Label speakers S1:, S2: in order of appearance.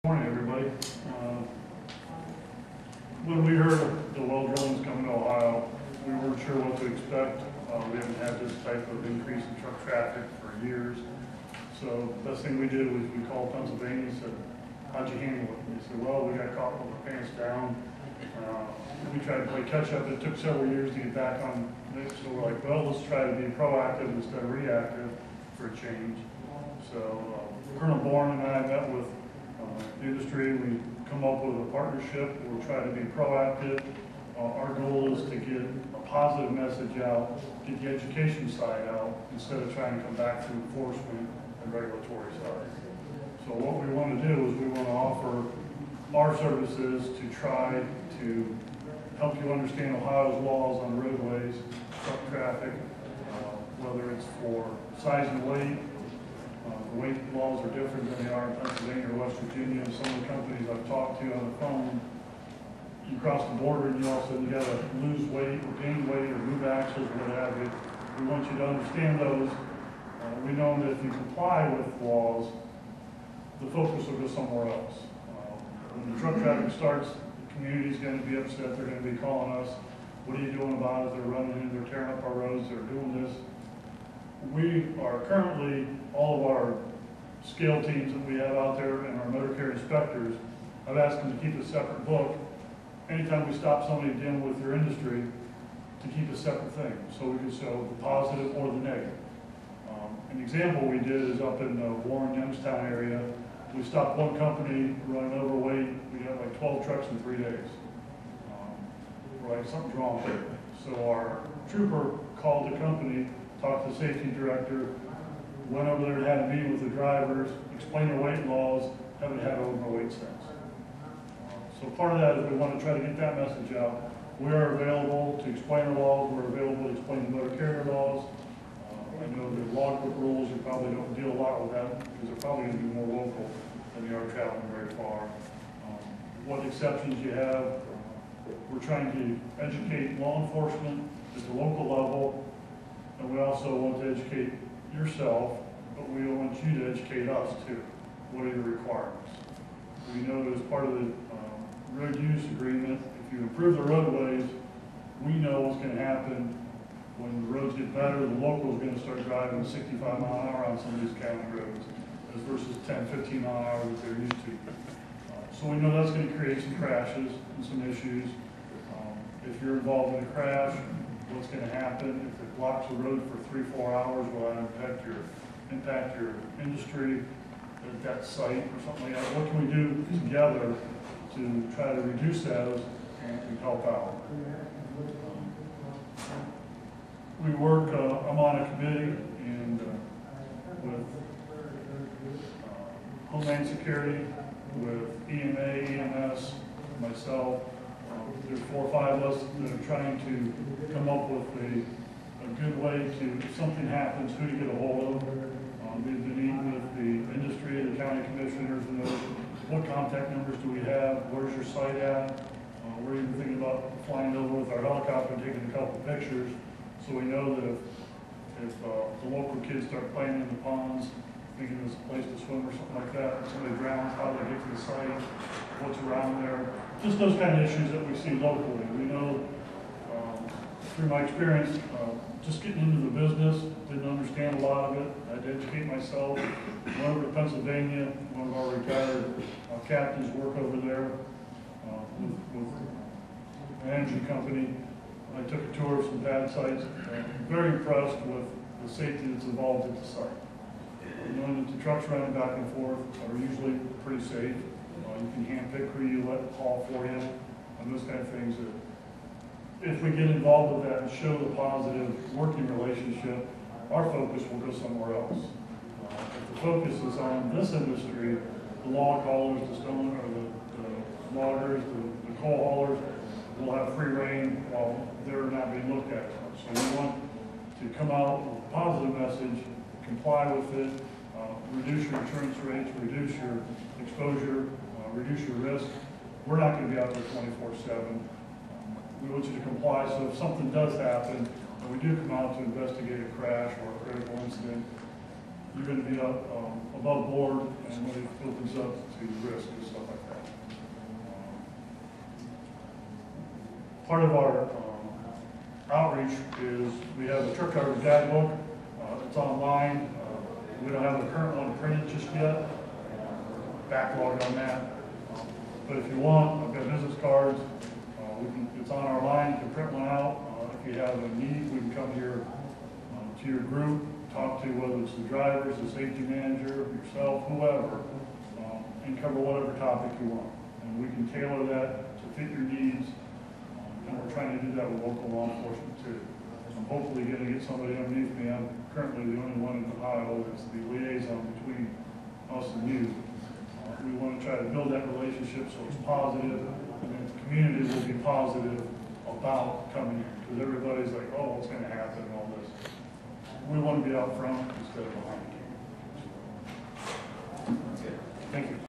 S1: Morning, everybody. When we heard the well drilling's coming to Ohio, we weren't sure what to expect. We haven't had this type of increase in truck traffic for years. So the best thing we did was we called Pennsylvania and said, how'd you handle it? And they said, well, we got caught with our pants down. We tried to play catch up. It took several years to get back on it. So we're like, well, let's try to be proactive instead of reactive for a change. So Colonel Bourne and I met with the industry. We come up with a partnership. We'll try to be proactive. Our goal is to get a positive message out, get the education side out, instead of trying to come back to enforcement and regulatory side. So what we want to do is we want to offer our services to try to help you understand Ohio's laws on roadways, truck traffic, whether it's for size and weight. The weight laws are different than they are in Pennsylvania or West Virginia. And some of the companies I've talked to on the phone, you cross the border and you all of a sudden you got to lose weight or gain weight or move axles or what have you. We want you to understand those. We know that if you comply with laws, the focus will go somewhere else. When the truck traffic starts, the community is going to be upset. They're going to be calling us. What are you doing about it? They're running in, they're tearing up our roads, they're doing this. We are currently, all of our scale teams that we have out there and our motor carrier inspectors, I've asked them to keep a separate book. Anytime we stop somebody dealing with their industry, to keep a separate thing, so we can show the positive or the negative. An example we did is up in the Warren, Youngstown area. We stopped one company running overweight. We had like 12 trucks in 3 days. We're like, something's wrong here. So our trooper called the company, talked to the safety director, went over there and had a meeting with the drivers, explained the weight laws, haven't had overweight since. So part of that is we want to try to get that message out. We are available to explain the laws, we're available to explain the motor carrier laws. I know the logbook rules, you probably don't deal a lot with that because they're probably going to be more local than they are traveling very far. What exceptions you have, we're trying to educate law enforcement at the local level. And we also want to educate yourself, but we want you to educate us too. What are your requirements? We know that as part of the road use agreement, if you improve the roadways, we know what's going to happen when the roads get better. The local is going to start driving 65 mile an hour on some of these county roads, as versus 10, 15 mile an hour that they're used to. So we know that's going to create some crashes and some issues. If you're involved in a crash, what's going to happen? If it blocks the road for 3-4 hours, will that impact your industry at that site or something like that? What can we do together to try to reduce those and to help out? We work, I'm on a committee and with Homeland Security, with EMA, EMS, myself. There's 4 or 5 of us that are trying to come up with a good way to, if something happens, who to get a hold of. We've been meeting with the industry, the county commissioners, and those, what contact numbers do we have, where's your site at? We're even thinking about flying over with our helicopter and taking a couple pictures, so we know that if the local kids start playing in the ponds, thinking there's a place to swim or something like that, if somebody drowns, how they get to the site, what's around there. Just those kind of issues that we see locally. We know, through my experience, just getting into the business, didn't understand a lot of it. I had to educate myself. Went over to Pennsylvania, one of our retired captains work over there with an energy company. I took a tour of some pad sites. Very impressed with the safety that's involved at the site. Knowing that the trucks running back and forth are usually pretty safe. You can hand pick who you let haul for you, and those kind of things. That if we get involved with that and show the positive working relationship, our focus will go somewhere else. If the focus is on this industry, the log haulers, the stone, or the loggers, the coal haulers will have free reign while they're not being looked at. So we want to come out with a positive message, comply with it, reduce your insurance rates, reduce your exposure, reduce your risk. We're not going to be out there 24/7. We want you to comply, so if something does happen, and we do come out to investigate a crash or a critical incident, you're going to be above board, and when it opens up to risk. So part of our outreach is we have a truck driver's guidebook. It's online. We don't have the current one printed just yet. Backlog on that. But if you want, I've got business cards. It's on our line. You can print one out. If you have a need, we can come here to your group, talk to whether it's the drivers, the safety manager, yourself, whoever, and cover whatever topic you want. And we can tailor that to fit your needs. And we're trying to do that with local law enforcement too. I'm hopefully going to get somebody underneath me. I'm currently the only one in Ohio that's the liaison between us and you. We want to try to build that relationship so it's positive, and then the community will be positive about coming here, because everybody's like, oh, what's going to happen and all this. We want to be out front instead of behind the camera. Thank you.